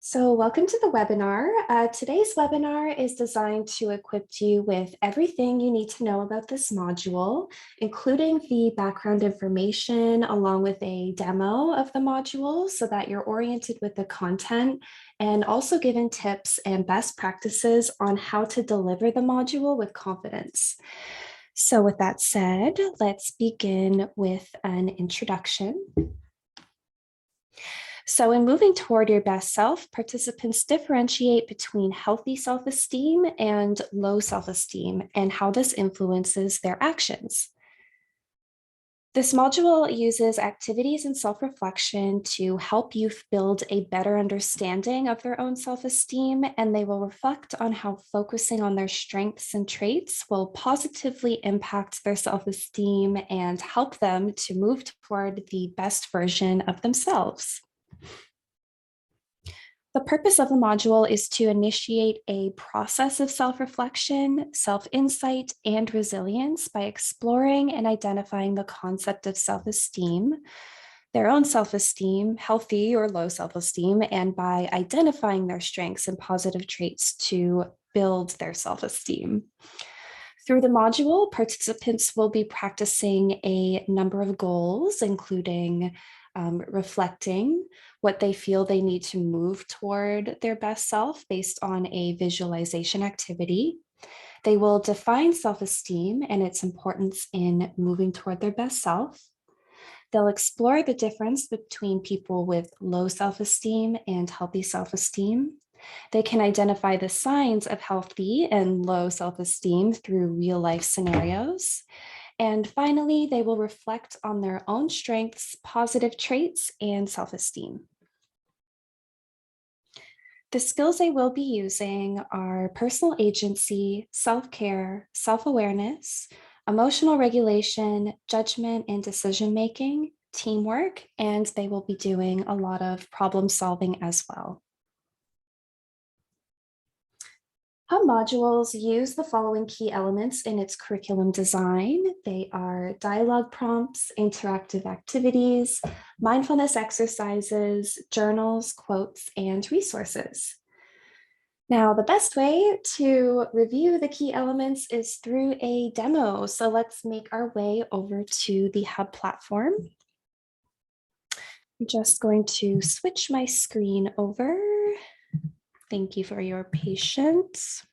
So welcome to the webinar. Today's webinar is designed to equip you with everything you need to know about this module, including the background information along with a demo of the module so that you're oriented with the content and also given tips and best practices on how to deliver the module with confidence. So with that said, let's begin with an introduction. So in moving toward your best self, participants differentiate between healthy self-esteem and low self-esteem and how this influences their actions. This module uses activities and self-reflection to help youth build a better understanding of their own self-esteem, and they will reflect on how focusing on their strengths and traits will positively impact their self-esteem and help them to move toward the best version of themselves. The purpose of the module is to initiate a process of self-reflection, self-insight, and resilience by exploring and identifying the concept of self-esteem, their own self-esteem, healthy or low self-esteem, and by identifying their strengths and positive traits to build their self-esteem. Through the module, participants will be practicing a number of goals, including reflecting what they feel they need to move toward their best self based on a visualization activity. They will define self-esteem and its importance in moving toward their best self. They'll explore the difference between people with low self-esteem and healthy self-esteem. They can identify the signs of healthy and low self-esteem through real-life scenarios. And finally, they will reflect on their own strengths, positive traits, and self-esteem. The skills they will be using are personal agency, self-care, self-awareness, emotional regulation, judgment and decision-making, teamwork, and they will be doing a lot of problem solving as well. Hub modules use the following key elements in its curriculum design. They are dialogue prompts, interactive activities, mindfulness exercises, journals, quotes, and resources. Now, the best way to review the key elements is through a demo. So let's make our way over to the Hub platform. I'm just going to switch my screen over. Thank you for your patience.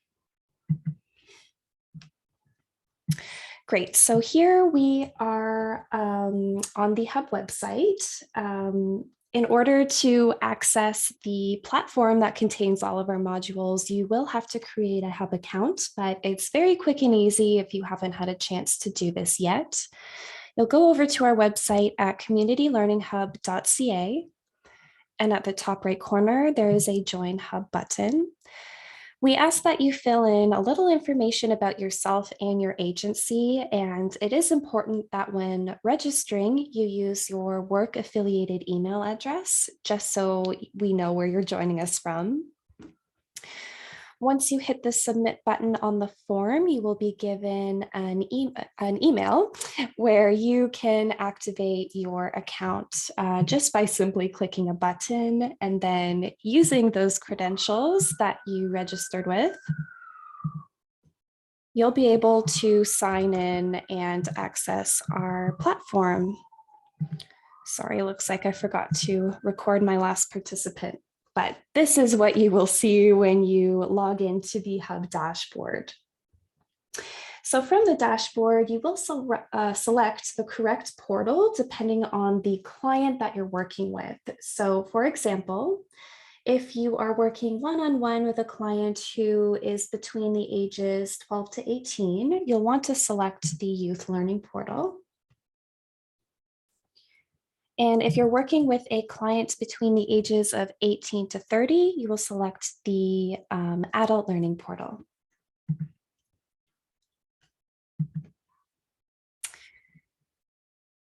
Great, so here we are on the Hub website. In order to access the platform that contains all of our modules, you will have to create a Hub account, but it's very quick and easy if you haven't had a chance to do this yet. You'll go over to our website at communitylearninghub.ca, and at the top right corner, there is a Join Hub button. We ask that you fill in a little information about yourself and your agency, and it is important that when registering, you use your work-affiliated email address, just so we know where you're joining us from. Once you hit the submit button on the form, you will be given an email where you can activate your account just by simply clicking a button and then using those credentials that you registered with. You'll be able to sign in and access our platform. Sorry, it looks like I forgot to record my last participant. But this is what you will see when you log into the Hub dashboard. So from the dashboard, you will select the correct portal depending on the client that you're working with. So for example, if you are working one-on-one with a client who is between the ages 12 to 18, you'll want to select the Youth Learning Portal. And if you're working with a client between the ages of 18 to 30, you will select the Adult Learning Portal.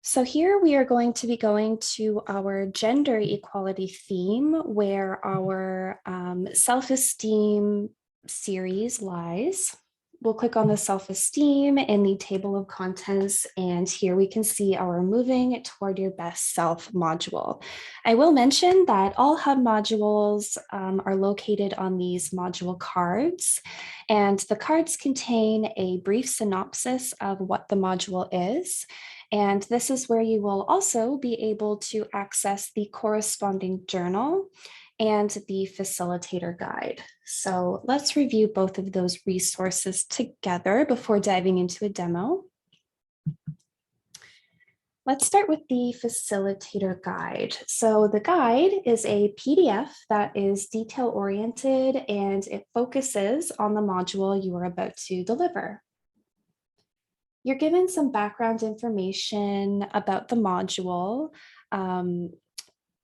So here we are going to be going to our gender equality theme, where our self-esteem series lies. we'll click on the self-esteem in the table of contents, and here we can see our moving toward your best self module. I will mention that all hub modules are located on these module cards, and the cards contain a brief synopsis of what the module is. And this is where you will also be able to access the corresponding journal and the facilitator guide. So let's review both of those resources together before diving into a demo. Let's start with the facilitator guide. So the guide is a PDF that is detail-oriented and it focuses on the module you are about to deliver. You're given some background information about the module,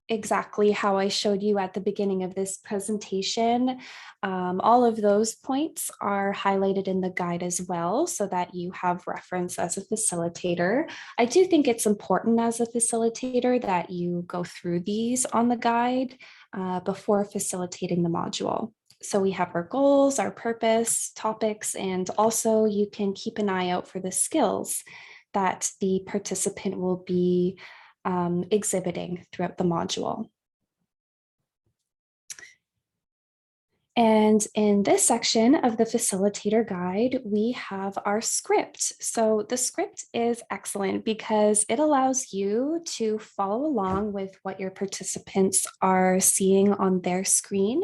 exactly how I showed you at the beginning of this presentation. All of those points are highlighted in the guide as well, so that you have reference as a facilitator. I do think it's important as a facilitator that you go through these on the guide before facilitating the module. So we have our goals, our purpose, topics, and also you can keep an eye out for the skills that the participant will be exhibiting throughout the module. And in this section of the facilitator guide, we have our script. So the script is excellent because it allows you to follow along with what your participants are seeing on their screen.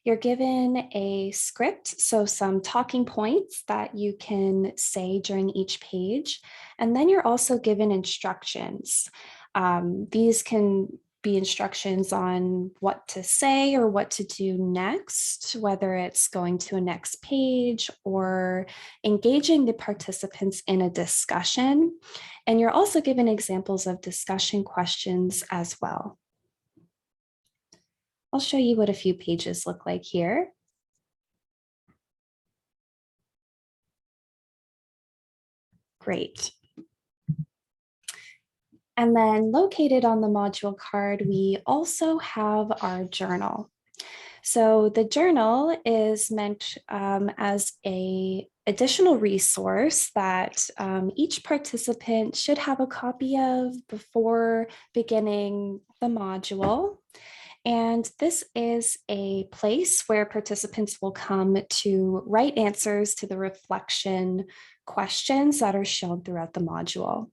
You're given a script, so some talking points that you can say during each page, and then you're also given instructions. These can be instructions on what to say or what to do next, whether it's going to a next page or engaging the participants in a discussion. And you're also given examples of discussion questions as well. I'll show you what a few pages look like here. Great. And then located on the module card, we also have our journal. So the journal is meant as an additional resource that each participant should have a copy of before beginning the module. And this is a place where participants will come to write answers to the reflection questions that are shown throughout the module.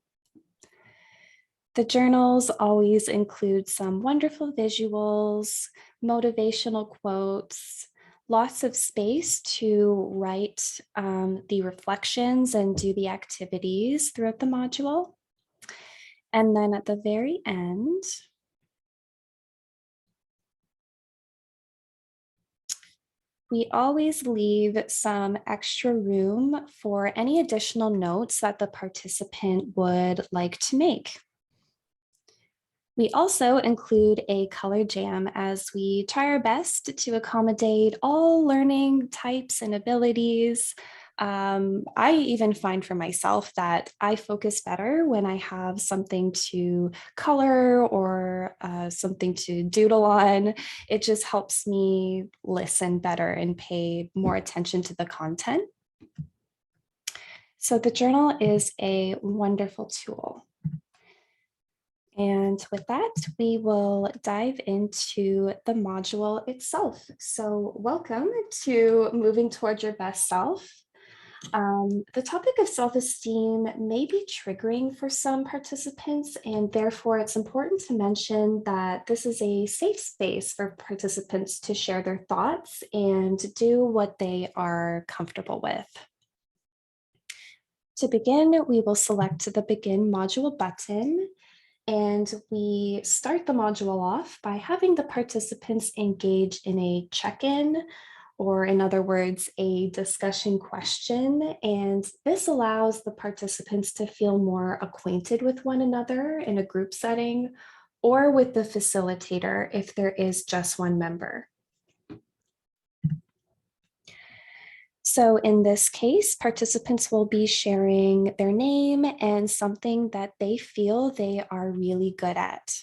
The journals always include some wonderful visuals, motivational quotes, lots of space to write the reflections and do the activities throughout the module. And then at the very end, we always leave some extra room for any additional notes that the participant would like to make. We also include a color jam as we try our best to accommodate all learning types and abilities. I even find for myself that I focus better when I have something to color or something to doodle on. It just helps me listen better and pay more attention to the content. So the journal is a wonderful tool. And with that, we will dive into the module itself. So welcome to Moving Towards Your Best Self. The topic of self-esteem may be triggering for some participants, and therefore it's important to mention that this is a safe space for participants to share their thoughts and do what they are comfortable with. To begin, we will select the Begin Module button. And we start the module off by having the participants engage in a check-in, or in other words, a discussion question. And this allows the participants to feel more acquainted with one another in a group setting, or with the facilitator if there is just one member. So in this case, participants will be sharing their name and something that they feel they are really good at.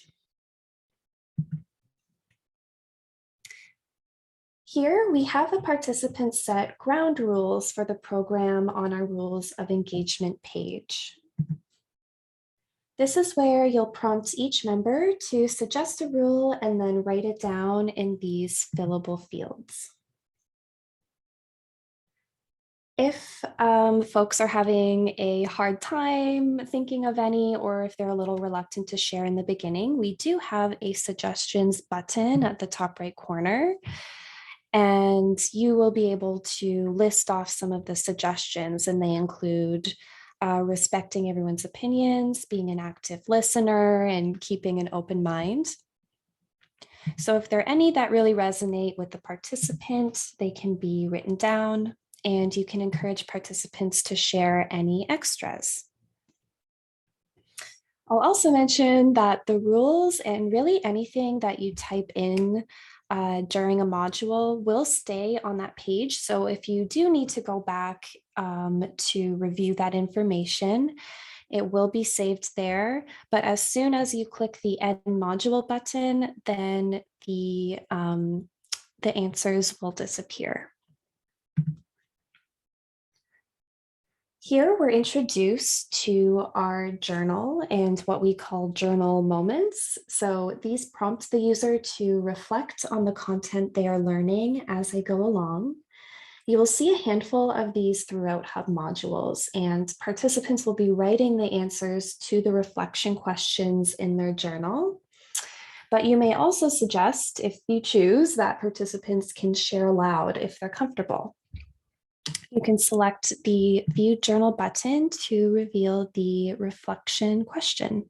Here we have the participants set ground rules for the program on our rules of engagement page. This is where you'll prompt each member to suggest a rule and then write it down in these fillable fields. If folks are having a hard time thinking of any, or if they're a little reluctant to share in the beginning, we do have a suggestions button at the top right corner. And you will be able to list off some of the suggestions, and they include respecting everyone's opinions, being an active listener, and keeping an open mind. So if there are any that really resonate with the participant, they can be written down, and you can encourage participants to share any extras. I'll also mention that the rules and really anything that you type in during a module will stay on that page. So if you do need to go back to review that information, it will be saved there. But as soon as you click the End Module button, then the answers will disappear. Here we're introduced to our journal and what we call journal moments. So these prompt the user to reflect on the content they are learning as they go along. You will see a handful of these throughout Hub modules, and participants will be writing the answers to the reflection questions in their journal. But you may also suggest, if you choose, that participants can share aloud if they're comfortable. You can select the View Journal button to reveal the reflection question.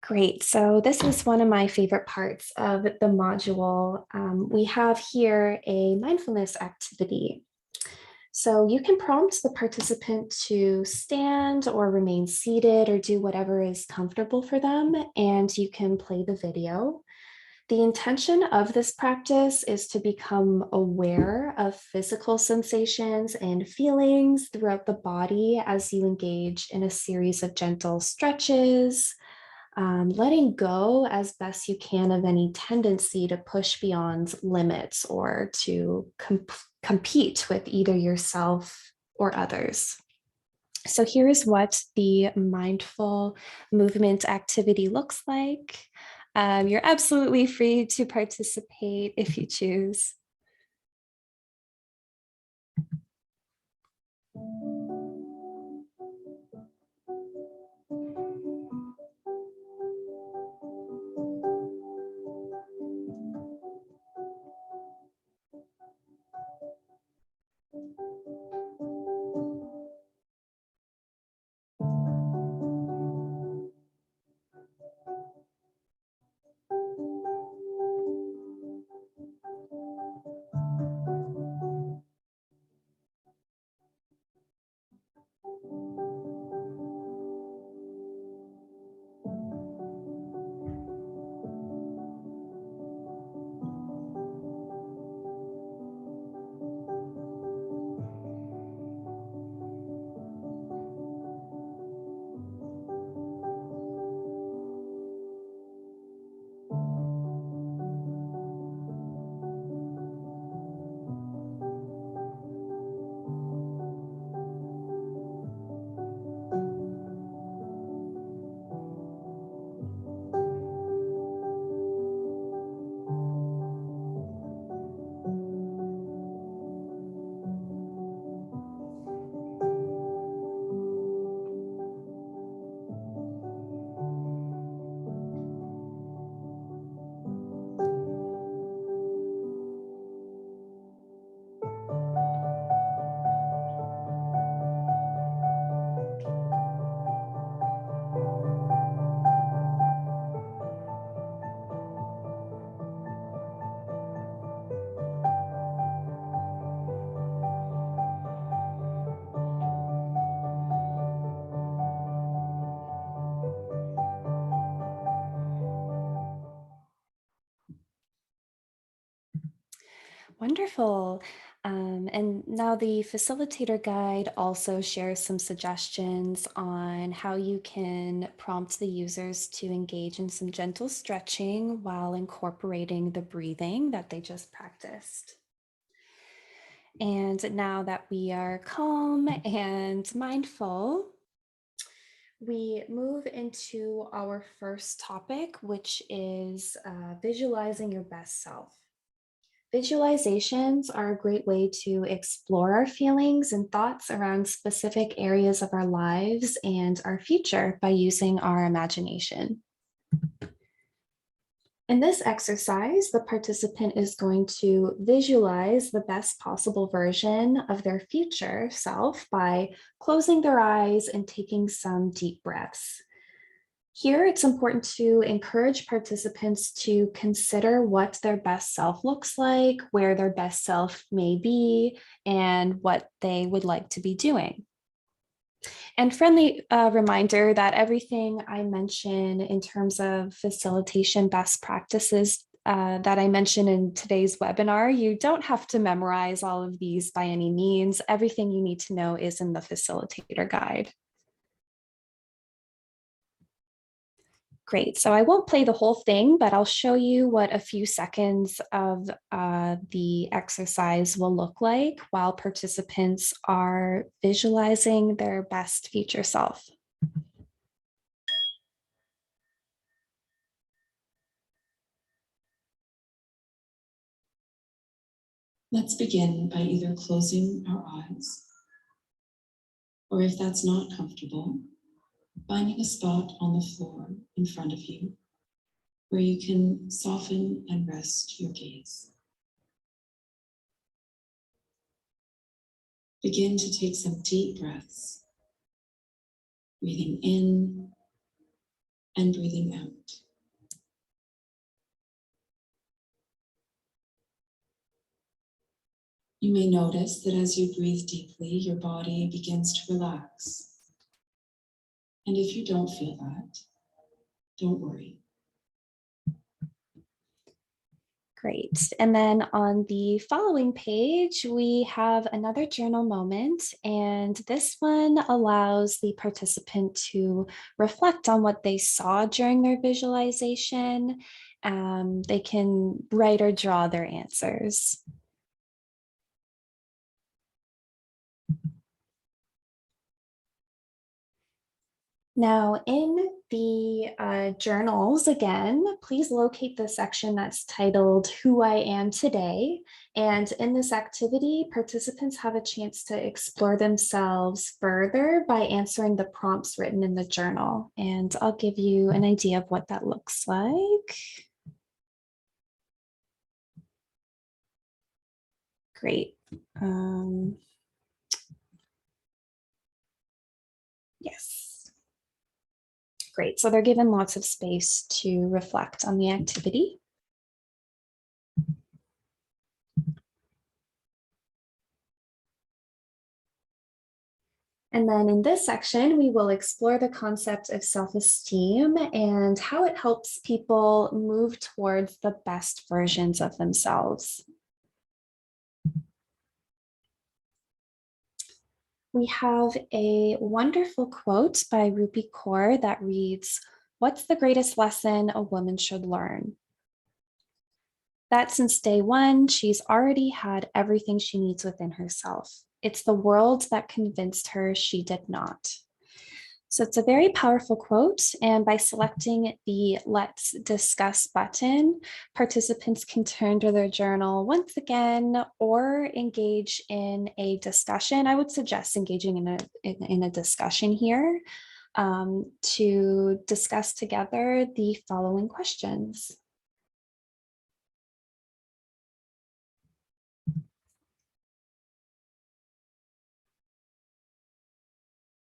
Great, so this is one of my favorite parts of the module. We have here a mindfulness activity. So you can prompt the participant to stand or remain seated or do whatever is comfortable for them, and you can play the video. The intention of this practice is to become aware of physical sensations and feelings throughout the body as you engage in a series of gentle stretches, letting go as best you can of any tendency to push beyond limits or to compete with either yourself or others. So here is what the mindful movement activity looks like. You're absolutely free to participate if you choose. Wonderful. And now the facilitator guide also shares some suggestions on how you can prompt the users to engage in some gentle stretching while incorporating the breathing that they just practiced. And now that we are calm and mindful, we move into our first topic, which is visualizing your best self. Visualizations are a great way to explore our feelings and thoughts around specific areas of our lives and our future by using our imagination. In this exercise, the participant is going to visualize the best possible version of their future self by closing their eyes and taking some deep breaths. Here, it's important to encourage participants to consider what their best self looks like, where their best self may be, and what they would like to be doing. And friendly reminder that everything I mention in terms of facilitation best practices that I mentioned in today's webinar, you don't have to memorize all of these by any means. Everything you need to know is in the facilitator guide. Great, so I won't play the whole thing, but I'll show you what a few seconds of the exercise will look like while participants are visualizing their best future self. Let's begin by either closing our eyes, or if that's not comfortable, finding a spot on the floor in front of you where you can soften and rest your gaze. Begin to take some deep breaths, breathing in and breathing out. You may notice that as you breathe deeply, your body begins to relax. And if you don't feel that, don't worry. Great. And then on the following page, we have another journal moment, and this one allows the participant to reflect on what they saw during their visualization. They can write or draw their answers. Now, in the journals, again, please locate the section that's titled Who I Am Today. And in this activity, participants have a chance to explore themselves further by answering the prompts written in the journal. And I'll give you an idea of what that looks like. Great. Yes. Great, so they're given lots of space to reflect on the activity. And then in this section, we will explore the concept of self-esteem and how it helps people move towards the best versions of themselves. We have a wonderful quote by Rupi Kaur that reads, "What's the greatest lesson a woman should learn? That since day one, she's already had everything she needs within herself. It's the world that convinced her she did not." So it's a very powerful quote, and by selecting the Let's Discuss button, participants can turn to their journal once again or engage in a discussion. I would suggest engaging in a discussion here to discuss together the following questions.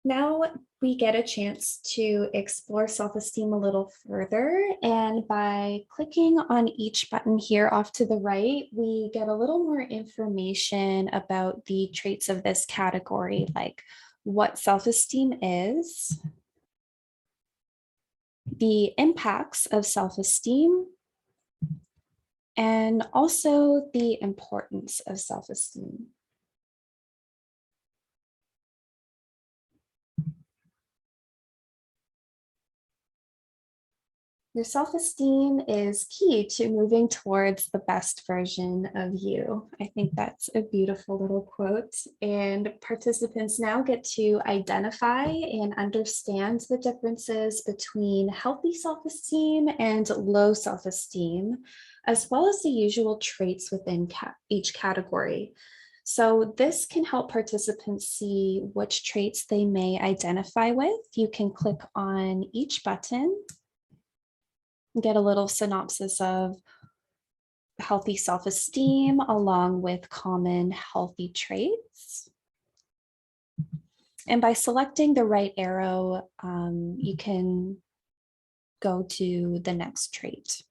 Now we get a chance to explore self-esteem a little further, and by clicking on each button here off to the right, we get a little more information about the traits of this category, like what self-esteem is, the impacts of self-esteem, and also the importance of self-esteem. Your self-esteem is key to moving towards the best version of you. I think that's a beautiful little quote. And participants now get to identify and understand the differences between healthy self-esteem and low self-esteem, as well as the usual traits within each category. So this can help participants see which traits they may identify with. You can click on each button, get a little synopsis of healthy self-esteem along with common healthy traits. And by selecting the right arrow, you can go to the next trait.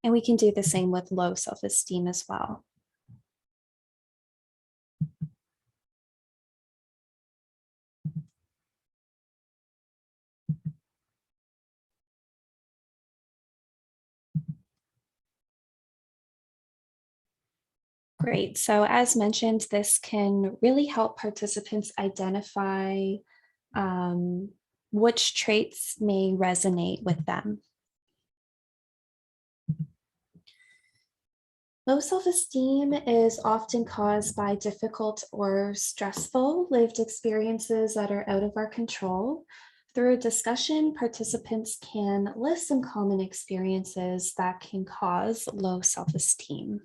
And we can do the same with low self-esteem as well. Great. So as mentioned, this can really help participants identify which traits may resonate with them. Low self-esteem is often caused by difficult or stressful lived experiences that are out of our control. Through a discussion, participants can list some common experiences that can cause low self-esteem.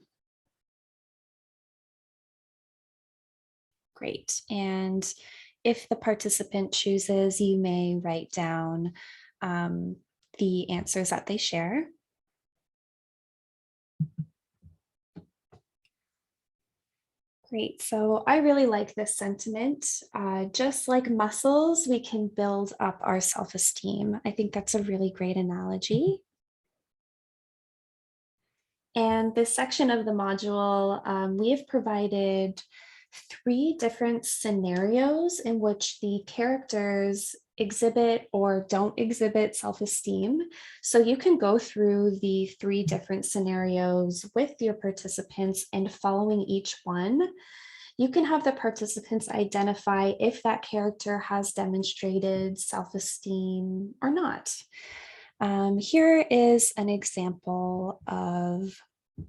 Great. And if the participant chooses, you may write down the answers that they share. Great. So I really like this sentiment. Just like muscles, we can build up our self-esteem. I think that's a really great analogy. And this section of the module, we have provided 3 different scenarios in which the characters exhibit or don't exhibit self-esteem. So you can go through the 3 different scenarios with your participants, and following each one, you can have the participants identify if that character has demonstrated self-esteem or not. Here is an example of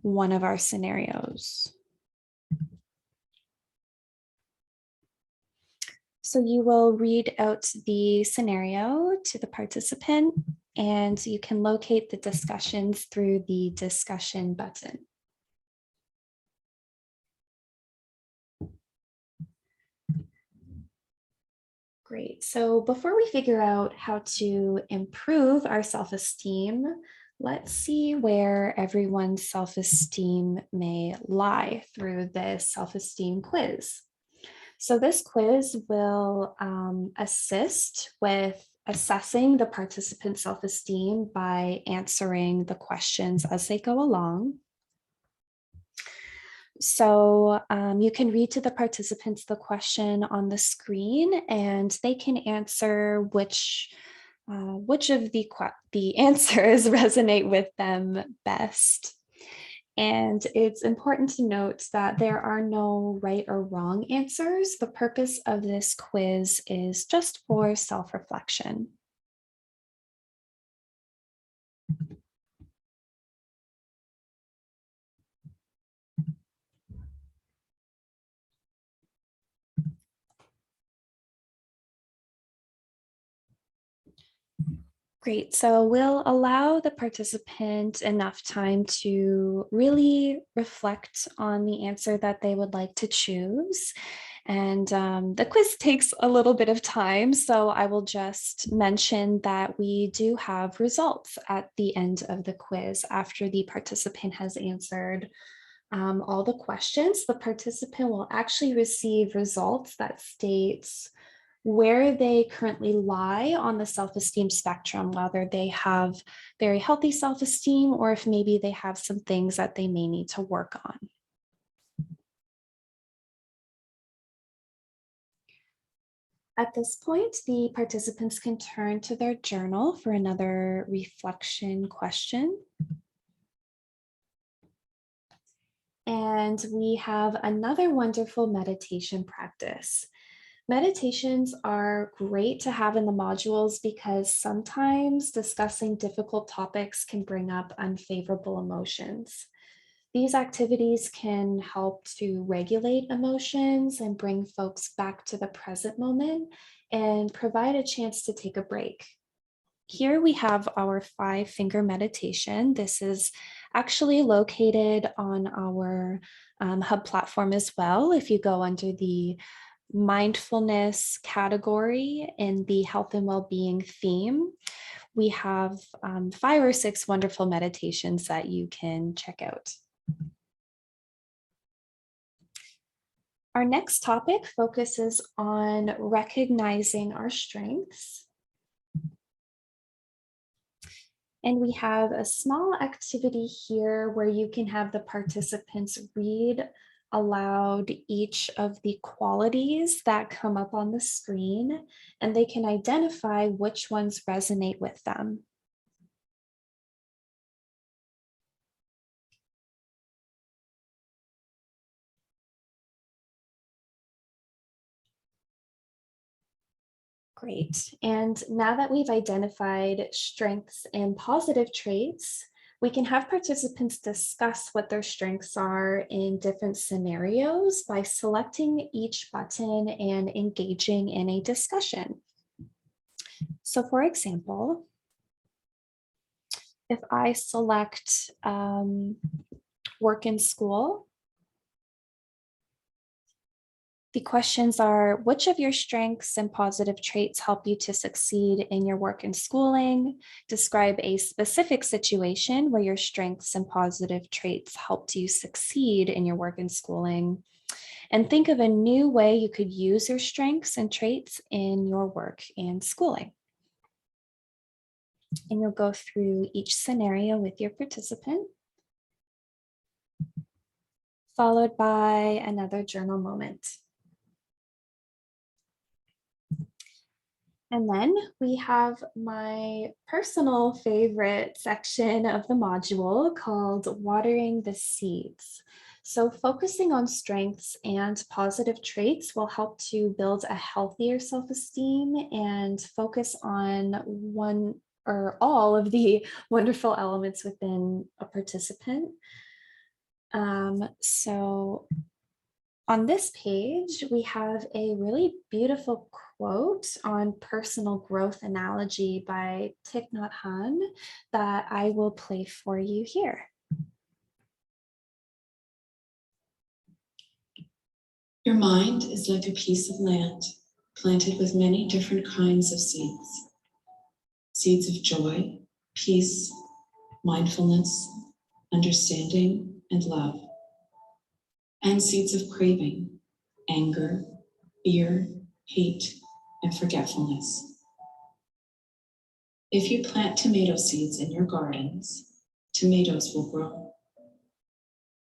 one of our scenarios. So you will read out the scenario to the participant, and you can locate the discussions through the discussion button. Great. So before we figure out how to improve our self-esteem, let's see where everyone's self-esteem may lie through this self-esteem quiz. So this quiz will assist with assessing the participant's self-esteem by answering the questions as they go along. So you can read to the participants the question on the screen, and they can answer which of the answers resonate with them best. And it's important to note that there are no right or wrong answers. The purpose of this quiz is just for self-reflection. Great, so we'll allow the participant enough time to really reflect on the answer that they would like to choose. And the quiz takes a little bit of time, so I will just mention that we do have results at the end of the quiz after the participant has answered all the questions. The participant will actually receive results that states where they currently lie on the self-esteem spectrum, whether they have very healthy self-esteem or if maybe they have some things that they may need to work on. At this point, the participants can turn to their journal for another reflection question. And we have another wonderful meditation practice. Meditations are great to have in the modules because sometimes discussing difficult topics can bring up unfavorable emotions. These activities can help to regulate emotions and bring folks back to the present moment and provide a chance to take a break. Here we have our 5-finger meditation. This is actually located on our hub platform as well. If you go under the mindfulness category in the health and well-being theme, we have 5 or 6 wonderful meditations that you can check out. Our next topic focuses on recognizing our strengths. And we have a small activity here where you can have the participants read aloud each of the qualities that come up on the screen, and they can identify which ones resonate with them. Great. And now that we've identified strengths and positive traits, we can have participants discuss what their strengths are in different scenarios by selecting each button and engaging in a discussion. So for example, if I select work and school, the questions are, which of your strengths and positive traits help you to succeed in your work and schooling? Describe a specific situation where your strengths and positive traits helped you succeed in your work and schooling. And think of a new way you could use your strengths and traits in your work and schooling. And you'll go through each scenario with your participant, followed by another journal moment. And then we have my personal favorite section of the module called Watering the Seeds. So focusing on strengths and positive traits will help to build a healthier self-esteem and focus on one or all of the wonderful elements within a participant. So on this page, we have a really beautiful quote on personal growth analogy by Thich Nhat Hanh that I will play for you here. Your mind is like a piece of land planted with many different kinds of seeds. Seeds of joy, peace, mindfulness, understanding, and love. And seeds of craving, anger, fear, hate, and forgetfulness. If you plant tomato seeds in your gardens, tomatoes will grow.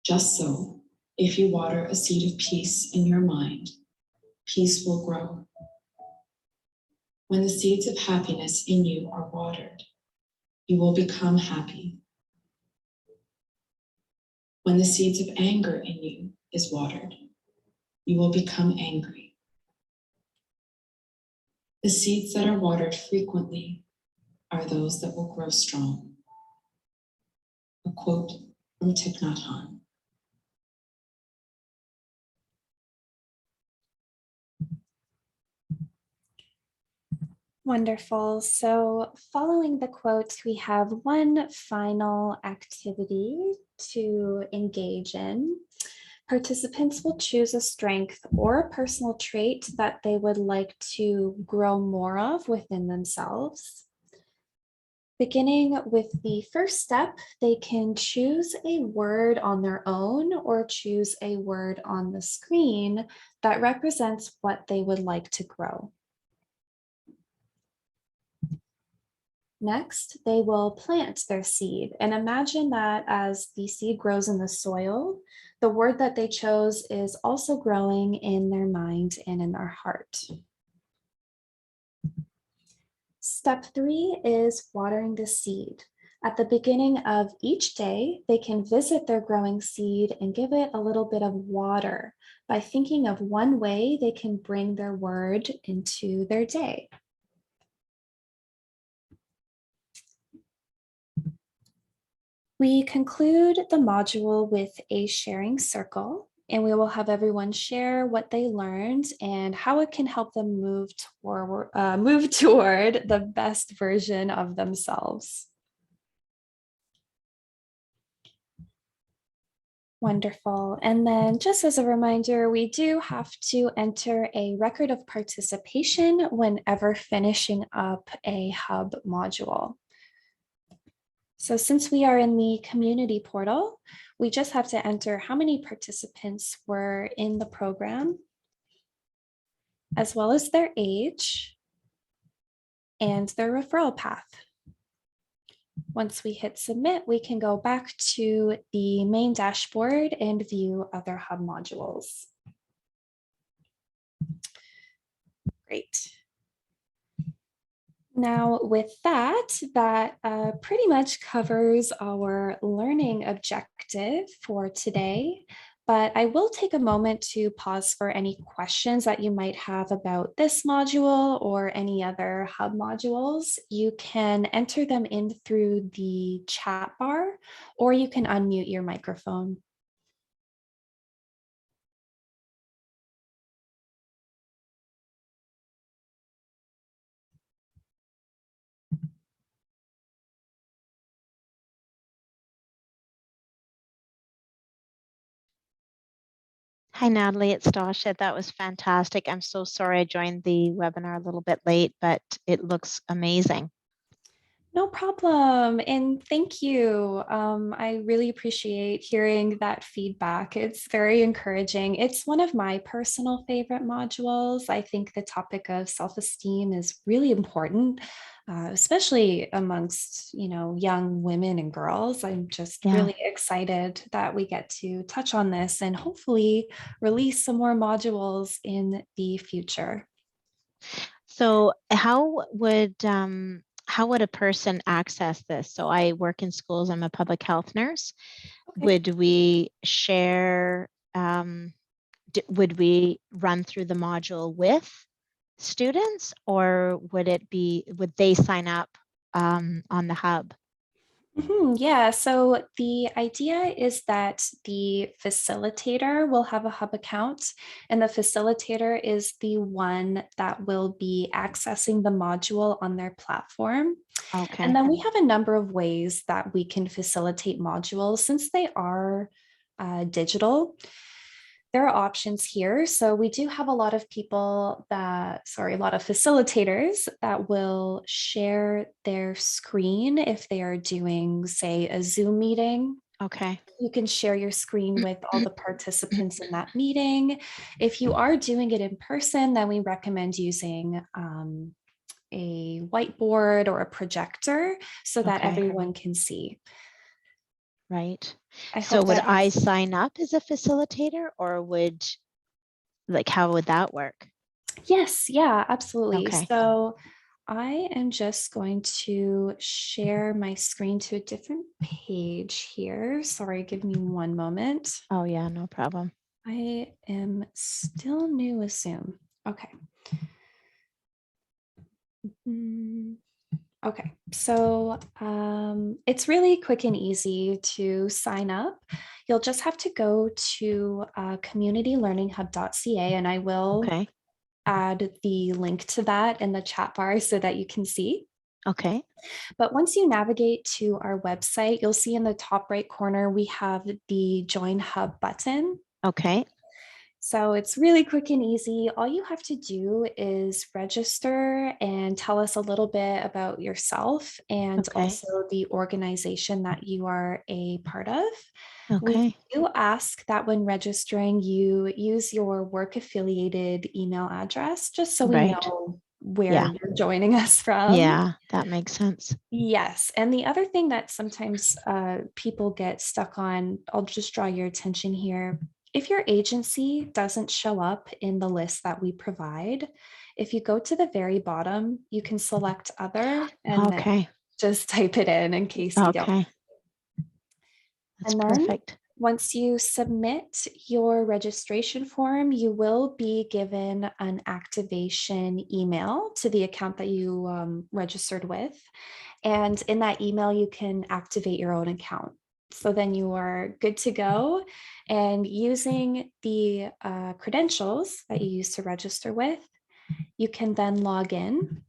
Just so, if you water a seed of peace in your mind, peace will grow. When the seeds of happiness in you are watered, you will become happy. When the seeds of anger in you is watered, you will become angry. The seeds that are watered frequently are those that will grow strong. A quote from Thich Nhat Hanh. Wonderful. So following the quote, we have one final activity to engage in. Participants will choose a strength or a personal trait that they would like to grow more of within themselves. Beginning with the first step, they can choose a word on their own or choose a word on the screen that represents what they would like to grow. Next, they will plant their seed and imagine that as the seed grows in the soil, the word that they chose is also growing in their mind and in their heart. Step 3 is watering the seed. At the beginning of each day, they can visit their growing seed and give it a little bit of water by thinking of one way they can bring their word into their day. We conclude the module with a sharing circle, and we will have everyone share what they learned and how it can help them move toward the best version of themselves. Wonderful. And then just as a reminder, we do have to enter a record of participation whenever finishing up a hub module. So since we are in the community portal, we just have to enter how many participants were in the program, as well as their age and their referral path. Once we hit submit, we can go back to the main dashboard and view other hub modules. Great. Now with that pretty much covers our learning objective for today, but I will take a moment to pause for any questions that you might have about this module or any other hub modules. You can enter them in through the chat bar, or you can unmute your microphone. Hi, Natalie, it's Dasha. That was fantastic. I'm so sorry I joined the webinar a little bit late, but it looks amazing. No problem. And thank you. I really appreciate hearing that feedback. It's very encouraging. It's one of my personal favorite modules. I think the topic of self-esteem is really important, especially amongst, young women and girls. I'm just really excited that we get to touch on this and hopefully release some more modules in the future. So how would a person access this? So I work in schools. I'm a public health nurse. Okay. Would we share, would we run through the module with students, or would they sign up on the hub? Yeah, so the idea is that the facilitator will have a hub account, and the facilitator is the one that will be accessing the module on their platform. Okay. And then we have a number of ways that we can facilitate modules since they are digital. There are options here. So we do have a lot of a lot of facilitators that will share their screen if they are doing, say, a Zoom meeting. Okay. You can share your screen with all the participants in that meeting. If you are doing it in person, then we recommend using a whiteboard or a projector so that everyone can see. Right. I So hope would that I sign up as a facilitator, or how would that work? Yes, yeah, absolutely. Okay. So I am just going to share my screen to a different page here. Sorry, give me one moment. Oh yeah, no problem. I am still new with Zoom. Okay. Okay, so it's really quick and easy to sign up. You'll just have to go to communitylearninghub.ca, and I will add the link to that in the chat bar so that you can see. Okay. But once you navigate to our website, you'll see in the top right corner, we have the Join Hub button. Okay. So it's really quick and easy. All you have to do is register and tell us a little bit about yourself and also the organization that you are a part of. We do ask that when registering, you use your work affiliated email address, just so we know where you're joining us from. Yeah, that makes sense. Yes. And the other thing that sometimes people get stuck on, I'll just draw your attention here. If your agency doesn't show up in the list that we provide, If you go to the very bottom, you can select other and then Okay. just type it in case you don't. Okay. That's And then perfect. once you submit your registration form, you will be given an activation email to the account that you registered with. And in that email, you can activate your own account. So then you are good to go. And using the credentials that you used to register with, you can then log in.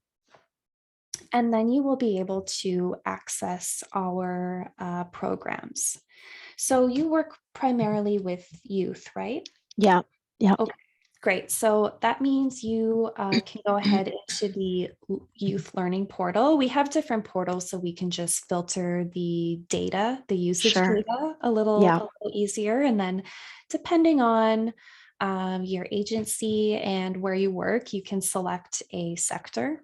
And then you will be able to access our programs. So you work primarily with youth, right? Yeah. Yeah. Okay, great. So that means you can go ahead into the youth learning portal. We have different portals so we can just filter the data, the usage Sure. data a Yeah. little easier. And then depending on your agency and where you work, you can select a sector.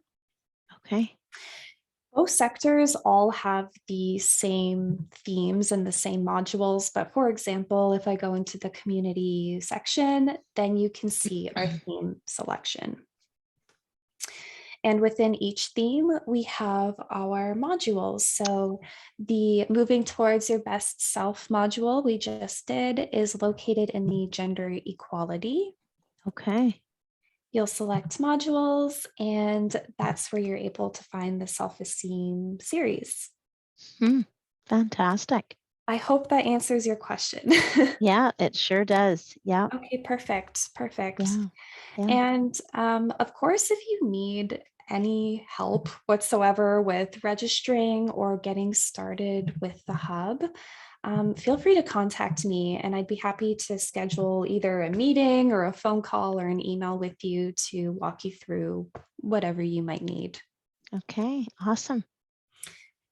Okay. Both sectors all have the same themes and the same modules, but for example, if I go into the community section, then you can see our theme selection. And within each theme, we have our modules. So the moving towards your best self module we just did is located in the gender equality. Okay. You'll select modules, and that's where you're able to find the self-esteem series. Fantastic. I hope that answers your question. Yeah, it sure does. Yeah. Okay, perfect, perfect. Yeah. Yeah. And of course, if you need any help whatsoever with registering or getting started with the hub, feel free to contact me and I'd be happy to schedule either a meeting or a phone call or an email with you to walk you through whatever you might need. Okay. Awesome.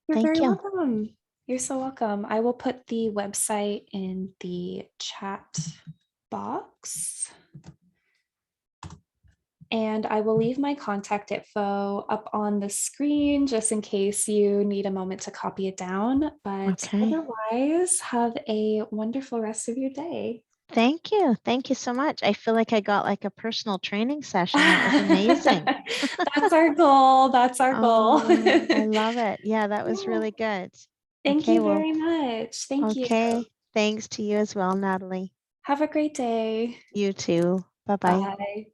You're Thank very you. welcome. You're so welcome. I will put the website in the chat box. And I will leave my contact info up on the screen just in case you need a moment to copy it down. But Okay. otherwise, have a wonderful rest of your day. Thank you. Thank you so much. I feel like I got like a personal training session. That was amazing. That's our goal. That's our goal. Oh, I love it. Yeah, that was Yeah. really good. Thank Okay, you well, very much. Thank you. okay. Thanks to you as well, Natalie. Have a great day. You too. Bye-bye. Bye.